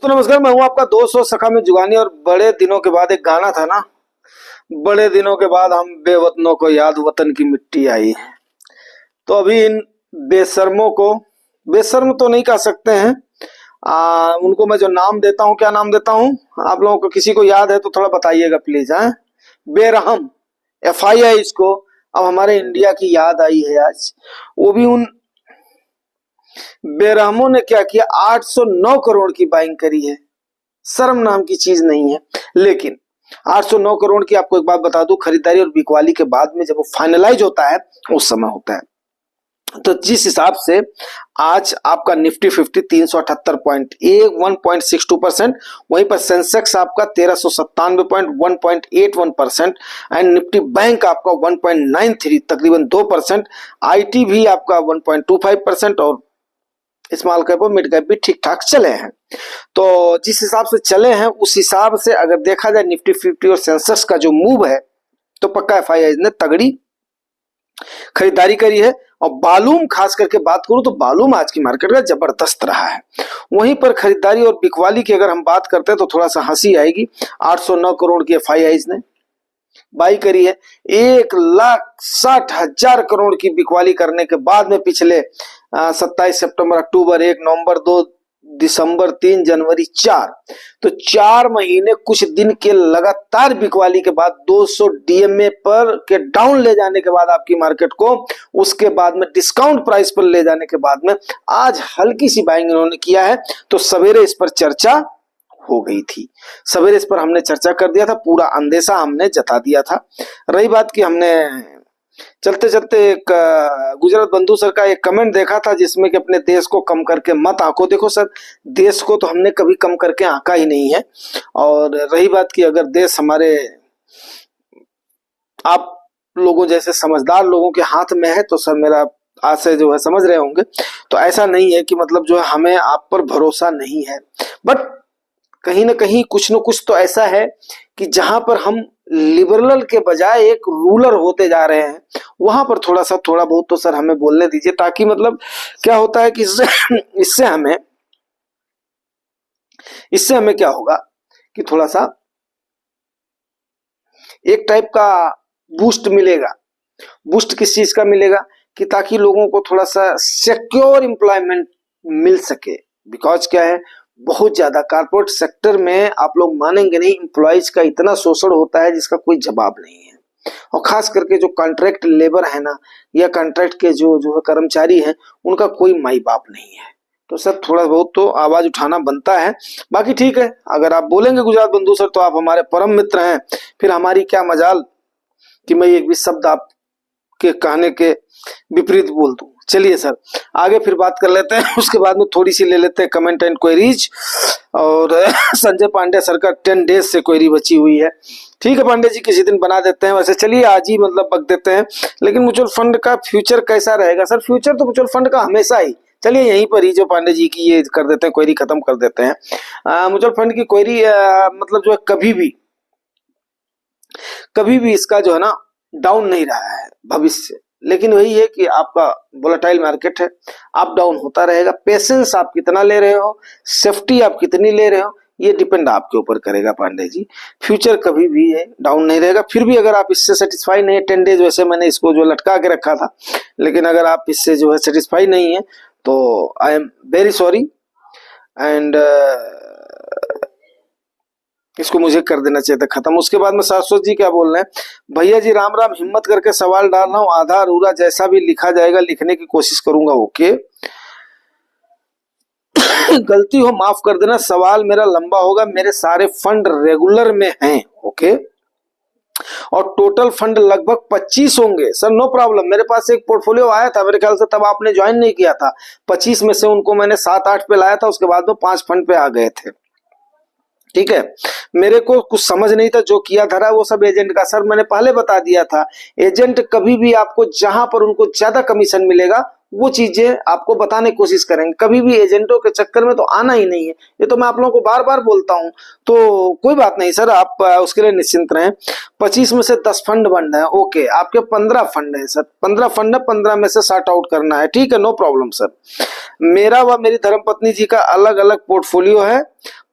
तो नमस्कार, मैं हूं आपका दोस्त और सखा में जुगानी। और बड़े दिनों के बाद एक गाना था ना, बड़े दिनों के बाद हम बेवतनों को याद वतन की मिट्टी आई। तो अभी इन बेशर्मों को, बेशर्म तो नहीं कह सकते हैं, उनको मैं जो नाम देता हूं, क्या नाम देता हूं, आप लोगों को किसी को याद है तो थोड़ा बताइएगा प्लीज। है बेरहम, FII इसको। अब हमारे इंडिया की याद आई है आज, वो भी उन बेरहमों ने क्या किया, 809 करोड़ की बाइंग करी है। शर्म नाम की चीज नहीं है। लेकिन 809 करोड़ की आपको एक बात बता दूं, खरीदारी और बिकवाली के बाद में जब वो फाइनलाइज होता है उस समय होता है। तो जिस हिसाब से आज आपका निफ्टी 50 378.1 1.62%, वहीं पर सेंसेक्स आपका 1397 पॉइंट 1.81% एंड निफ्टी बैंक आपका 1.93 तकरीबन 2%, IT भी आपका 1.25% और स्मॉल कैप और मिड कैप भी ठीक ठाक चले हैं। तो जिस हिसाब से चले हैं उस हिसाब से अगर देखा जाए निफ्टी 50 और सेंसेक्स का जो मूव है, तो पक्का FII ने तगड़ी खरीदारी करी है। और बालूम खास करके बात करूं तो बालूम आज की मार्केट का जबरदस्त रहा है। वहीं पर खरीदारी और बिकवाली की अगर हम बात करते हैं तो थोड़ा सा हंसी आएगी। 809 करोड़ की FII ने बाई करी है। 1,60,000 करोड़ की बिकवाली करने के बाद में पिछले 27 सितंबर, अक्टूबर 1, नवंबर 2, दिसंबर 3, जनवरी 4, तो 4 महीने कुछ दिन के लगातार बिकवाली के बाद 200 DMA पर के डाउन ले जाने के बाद आपकी मार्केट को, उसके बाद में डिस्काउंट प्राइस पर ले जाने के बाद में आज हल्की सी बाइंग इन्होंने किया है। तो सवेरे इस पर चर्चा हो गई थी, सवेरे इस पर हमने चर्चा कर दिया था, पूरा अंदेशा हमने जता दिया था। रही बात कि हमने चलते चलते एक गुजरात बंधु सर का एक कमेंट देखा था जिसमें कि अपने देश को कम करके मत आंको। देखो सर, देश को तो हमने कभी कम करके आंका ही नहीं है। और रही बात कि अगर देश हमारे आप लोगों जैसे समझदार लोगों के हाथ में है तो सर मेरा आशय जो है समझ रहे होंगे। तो ऐसा नहीं है कि मतलब जो है हमें आप पर भरोसा नहीं है, बट कहीं ना कहीं कुछ न कुछ तो ऐसा है कि जहां पर हम लिबरल के बजाय एक रूलर होते जा रहे हैं, वहां पर थोड़ा बहुत तो सर हमें बोलने दीजिए। ताकि मतलब क्या होता है कि इससे हमें क्या होगा कि थोड़ा सा एक टाइप का बूस्ट मिलेगा। बूस्ट किस चीज का मिलेगा कि ताकि लोगों को थोड़ा सा सिक्योर एम्प्लॉयमेंट मिल सके। बिकॉज क्या है, बहुत ज्यादा कारपोरेट सेक्टर में आप लोग मानेंगे नहीं, एम्प्लॉयज का इतना शोषण होता है जिसका कोई जवाब नहीं है। और खास करके जो कॉन्ट्रैक्ट लेबर है ना, या कॉन्ट्रैक्ट के जो कर्मचारी हैं, उनका कोई माई बाप नहीं है। तो सर थोड़ा बहुत तो आवाज उठाना बनता है। बाकी ठीक है, अगर आप बोलेंगे गुजरात बंधु सर तो आप हमारे परम मित्र हैं, फिर हमारी क्या मजाल कि मैं एक भी शब्द आपके कहने के विपरीत बोल दूं। चलिए सर आगे फिर बात कर लेते हैं, उसके बाद में थोड़ी सी ले लेते हैं कमेंट एंड क्वेरीज। और संजय पांडे सर का 10 डेज से क्वेरी बची हुई है। ठीक है पांडे जी, किसी दिन बना देते हैं। वैसे चलिए आज ही मतलब बक देते हैं। लेकिन म्यूचुअल फंड का फ्यूचर कैसा रहेगा सर? फ्यूचर तो म्यूचुअल फंड का हमेशा ही, चलिए यहीं पर ही जो पांडे जी की ये कर देते हैं, क्वेरी खत्म कर देते हैं। म्यूचुअल फंड की क्वेरी मतलब जो है कभी भी इसका जो है ना डाउन नहीं रहा है भविष्य। लेकिन वही है कि आपका वोलेटाइल मार्केट है, अप डाउन होता रहेगा। पेशेंस आप कितना ले रहे हो, सेफ्टी आप कितनी ले रहे हो, ये डिपेंड आपके ऊपर करेगा पांडे जी। फ्यूचर कभी भी है डाउन नहीं रहेगा। फिर भी अगर आप इससे सेटिस्फाई नहीं है, 10 डेज वैसे मैंने इसको जो लटका के रखा था, लेकिन अगर आप इससे जो है सेटिस्फाई नहीं है तो I am very sorry and इसको मुझे कर देना चाहिए था खत्म। उसके बाद में शाश्वत जी क्या बोल रहे हैं, भैया जी राम राम, हिम्मत करके सवाल डाल रहा हूं, आधा अधूरा जैसा भी लिखा जाएगा लिखने की कोशिश करूंगा। ओके गलती हो माफ कर देना, सवाल मेरा लंबा होगा। मेरे सारे फंड रेगुलर में हैं, ओके, और टोटल फंड लगभग 25 होंगे सर। नो प्रॉब्लम, मेरे पास एक पोर्टफोलियो आया था मेरे ख्याल से, तब आपने ज्वाइन नहीं किया था। 25 में से उनको मैंने 7-8 पे लाया था, उसके बाद में 5 फंड पे आ गए थे। ठीक है, मेरे को कुछ समझ नहीं था, जो किया धरा वो सब एजेंट का। सर मैंने पहले बता दिया था, एजेंट कभी भी आपको जहां पर उनको ज्यादा कमीशन मिलेगा वो चीजें आपको बताने की कोशिश करेंगे। कभी भी एजेंटों के चक्कर में तो आना ही नहीं है, ये तो मैं आप लोगों को बार बार बोलता हूं। तो कोई बात नहीं सर, आप उसके लिए निश्चिंत रहें। 25 में से 10 फंड बन रहे हैं, ओके, आपके 15 फंड है सर, 15 फंड है, 15 में से सॉर्ट आउट करना है। ठीक है, नो प्रॉब्लम सर। मेरा व मेरी धर्मपत्नी जी का अलग अलग पोर्टफोलियो है,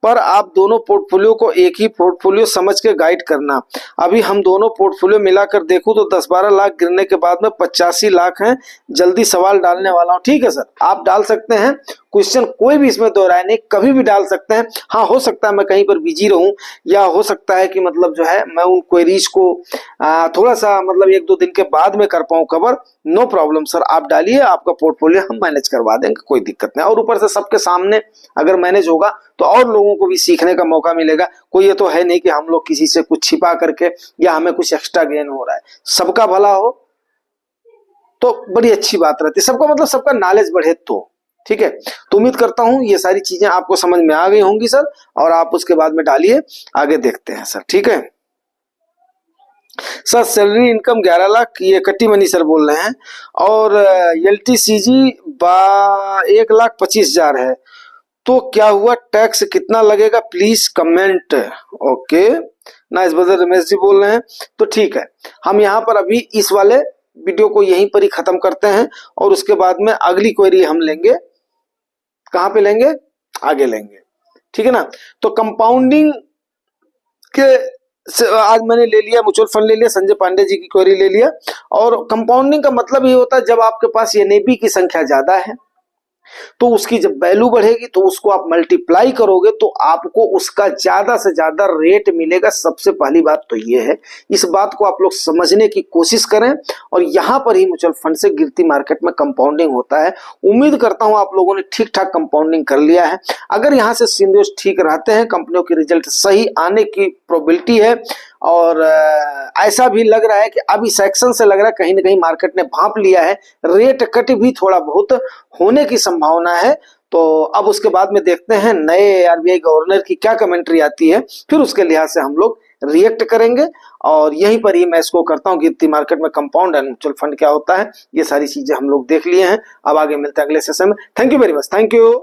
पर आप दोनों पोर्टफोलियो को एक ही पोर्टफोलियो समझ के गाइड करना। अभी हम दोनों पोर्टफोलियो मिलाकर देखूं तो 10-12 लाख गिरने के बाद में 85 लाख हैं। जल्दी सवाल डालने वाला हूं, ठीक है सर, आप डाल सकते हैं क्वेश्चन, कोई भी इसमें दो राय नहीं, कभी भी डाल सकते हैं। हाँ, हो सकता है मैं कहीं पर बिजी रहूं, या हो सकता है कि मतलब जो है मैं उन क्वेरीज को थोड़ा सा मतलब 1-2 दिन के बाद में कर पाऊं कवर। नो प्रॉब्लम सर, आप डालिए, आपका पोर्टफोलियो हम मैनेज करवा देंगे, कोई दिक्कत नहीं। और ऊपर से सबके सामने अगर मैनेज होगा तो और लोगों को भी सीखने का मौका मिलेगा। कोई ये तो है नहीं कि हम लोग किसी से कुछ छिपा करके या हमें कुछ एक्स्ट्रा गेन हो रहा है। सबका भला हो तो बड़ी अच्छी बात रहती है, सबका मतलब सबका नॉलेज बढ़े तो, ठीक है। तो उम्मीद करता हूं ये सारी चीजें आपको समझ में आ गई होंगी सर, और आप उसके बाद में डालिए, आगे देखते हैं सर, ठीक है। सर सैलरी इनकम 11 लाख, ये कट्टी मनी सर बोल रहे हैं, और LTCG 1,25,000 है, तो क्या हुआ, टैक्स कितना लगेगा, please comment. Okay, nice brother Ramesh ji बोल रहे हैं, तो ठीक है, हम यहाँ पर अभी इस वाले वीडियो को यहीं पर ही खत्म करते हैं, और उसके बाद में अगली क्वेरी हम लेंगे, कहां पे लेंगे, आगे लेंगे, ठीक है ना। तो कंपाउंडिंग के आज मैंने ले लिया, म्यूचुअल फंड ले लिया, संजय पांडे जी की क्वेरी ले लिया। और कंपाउंडिंग का मतलब ये होता है जब आपके पास NAV की संख्या ज्यादा है तो उसकी जब वैल्यू बढ़ेगी तो उसको आप मल्टीप्लाई करोगे तो आपको उसका ज्यादा से ज्यादा रेट मिलेगा। सबसे पहली बात तो ये है, इस बात को आप लोग समझने की कोशिश करें, और यहां पर ही म्यूचुअल फंड से गिरती मार्केट में कंपाउंडिंग होता है। उम्मीद करता हूं आप लोगों ने ठीक ठाक कंपाउंडिंग कर लिया है। अगर यहां से सिनेरियोस ठीक रहते हैं, कंपनियों के रिजल्ट सही आने की प्रोबेबिलिटी है, और ऐसा भी लग रहा है कि अब इस एक्शन से लग रहा है कहीं ना कहीं मार्केट ने भांप लिया है, रेट कट भी थोड़ा बहुत होने की संभावना है। तो अब उसके बाद में देखते हैं नए RBI गवर्नर की क्या कमेंट्री आती है, फिर उसके लिहाज से हम लोग रिएक्ट करेंगे। और यहीं पर ही मैं इसको करता हूं, गिरती मार्केट में कंपाउंड एंड म्यूचुअल फंड क्या होता है, ये सारी चीजें हम लोग देख लिए हैं। अब आगे मिलते हैं अगले सेशन में। Thank you very much, thank you.